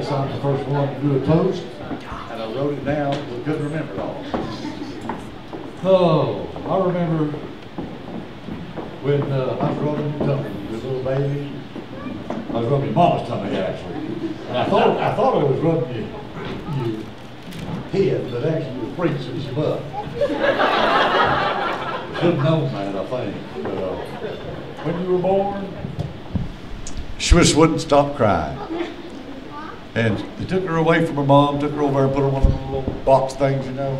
guess I'm the first one to do a toast, and I wrote it down, but couldn't remember it all. Oh, I remember when I was rubbing your tummy, you little baby. I was rubbing your mama's tummy, actually. And I thought I was rubbing your head, but actually it was freaks in your butt. Should have known that, I think. When you were born, she just wouldn't stop crying. And they took her away from her mom, took her over and put her on one of the little box things, you know.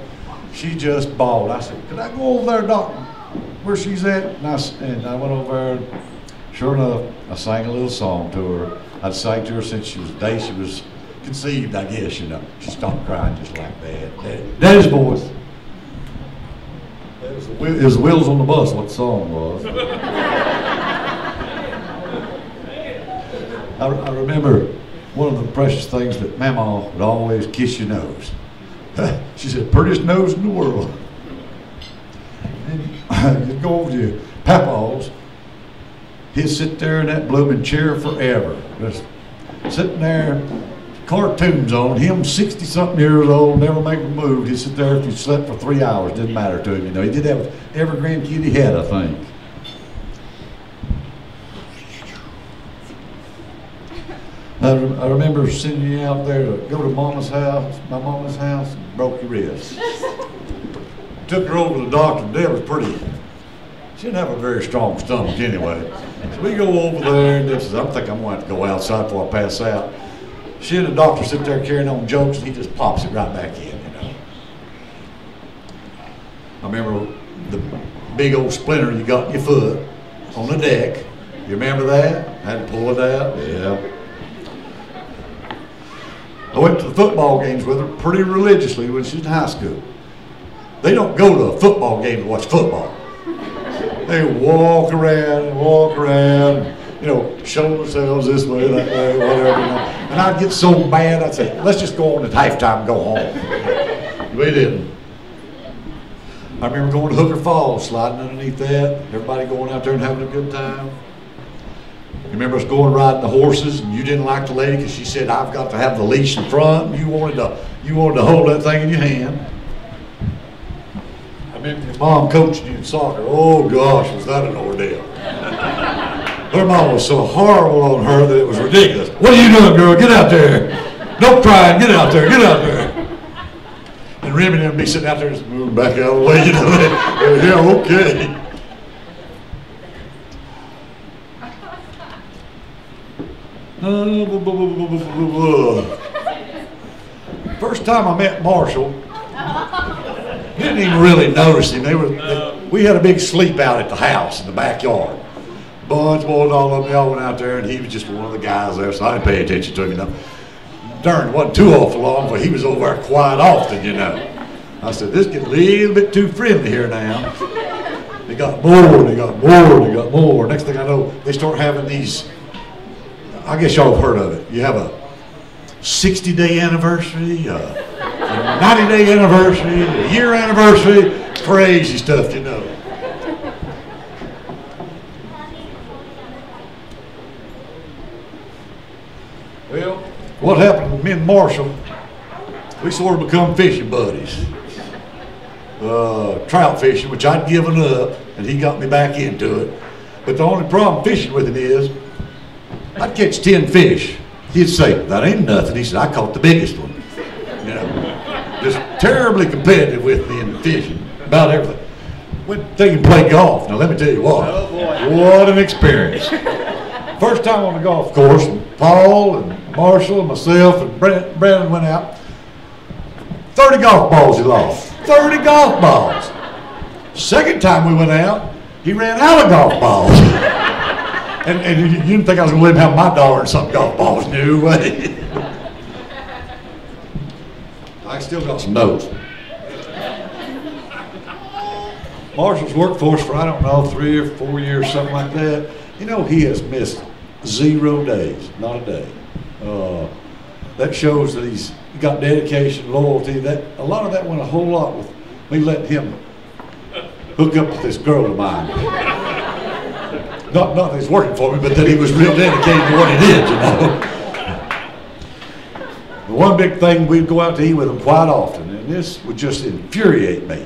She just bawled. I said, "Could I go over there, doctor, where she's at?" And I went over there, and sure enough, I sang a little song to her. I'd sang to her since the day she was conceived, I guess, you know. She stopped crying just like that. Daddy's voice. It was Wheels on the Bus, what the song was. I remember one of the precious things that Mama would always kiss your nose. She said, "Prettiest nose in the world." And you'd go over to Papa's, he'd sit there in that blooming chair forever, just sitting there, cartoons on, him 60-something years old, never make a move. He'd sit there if he slept for 3 hours, didn't matter to him, you know. He did that with every grandkid he had, I think. I remember sending you out there to go to Mama's house, my Mama's house, and broke your wrist. Took her over to the doctor, and Deb was pretty, she didn't have a very strong stomach anyway. So we go over there, and this is, I think I'm going to have to go outside before I pass out. She and the doctor sit there carrying on jokes, and he just pops it right back in, you know. I remember the big old splinter you got in your foot on the deck. You remember that? Had to pull it out? Yeah. I went to the football games with her pretty religiously when she was in high school. They don't go to a football game to watch football. They walk around, you know, show themselves this way, that way, whatever, you know. And I'd get so mad, I'd say, "Let's just go on at halftime and go home." We didn't. I remember going to Hooker Falls, sliding underneath that, everybody going out there and having a good time. You remember us going riding the horses, and you didn't like the lady because she said, "I've got to have the leash in front," and you wanted to hold that thing in your hand. I remember your mom coaching you in soccer. Oh gosh, was that an ordeal. Her mom was so horrible on her that it was ridiculous. "What are you doing, girl? Get out there. Don't cry. Get out there. Get out there." And Remy would be sitting out there just moving back out of the way, you know. Yeah, okay. First time I met Marshall, didn't even really notice him. We had a big sleep out at the house in the backyard. Bunch, boys, all of them, they all went out there, and he was just one of the guys there, so I didn't pay attention to him, you know. Darn, it wasn't too awful long, but he was over there quite often, you know. I said, "This gets a little bit too friendly here now." They got more, they got more, they got more. Next thing I know, they start having these, I guess y'all have heard of it. You have a 60-day anniversary, a 90-day anniversary, a year anniversary, crazy stuff, you know. Well, what happened with me and Marshall, we sort of become fishing buddies. Trout fishing, which I'd given up, and he got me back into it. But the only problem fishing with him is, I'd catch 10 fish. He'd say, "That ain't nothing." He said, "I caught the biggest one." You know, just terribly competitive with me in fishing, about everything. Went thinking play golf. Now let me tell you what, what an experience. First time on the golf course, and Paul and Marshall and myself and Brandon went out. 30 golf balls he lost. 30 golf balls. Second time we went out, he ran out of golf balls. And you didn't think I was going to let him have my dollar and some golf balls. No way. I still got some notes. Marshall's worked for us for, I don't know, 3 or 4 years, something like that. You know, he has missed 0 days, not a day. That shows that he's got dedication, loyalty. A lot of that went a whole lot with me letting him hook up with this girl of mine. Not that he's working for me, but that he was real dedicated to what he did, you know. one big thing, we'd go out to eat with him quite often, and this would just infuriate me.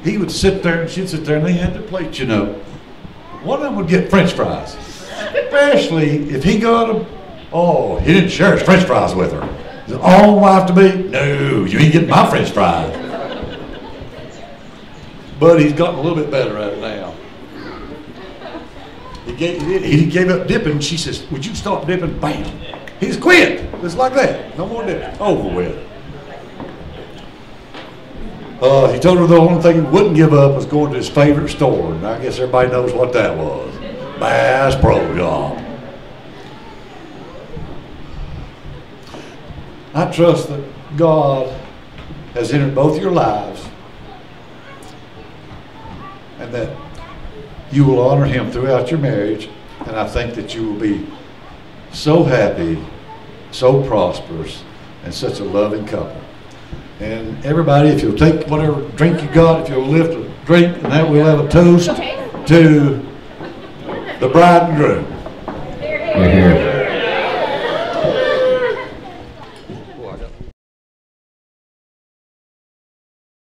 He would sit there, and she'd sit there, and they had their plates, you know. One of them would get French fries, especially if he got them. Oh, he didn't share his French fries with her. His own wife to be, no, you ain't getting my French fries. But he's gotten a little bit better at it now. He gave up dipping. She says, would you stop dipping? Bam. He just quit. Just like that. No more dipping. Over with. He told her the only thing he wouldn't give up was going to his favorite store. And I guess everybody knows what that was. Bass Pro Shop. I trust that God has entered both your lives and that you will honor him throughout your marriage, and I think that you will be so happy, so prosperous, and such a loving couple. And everybody, if you'll take whatever drink you got, if you'll lift a drink, and that we'll have a toast to the bride and groom. Here, here.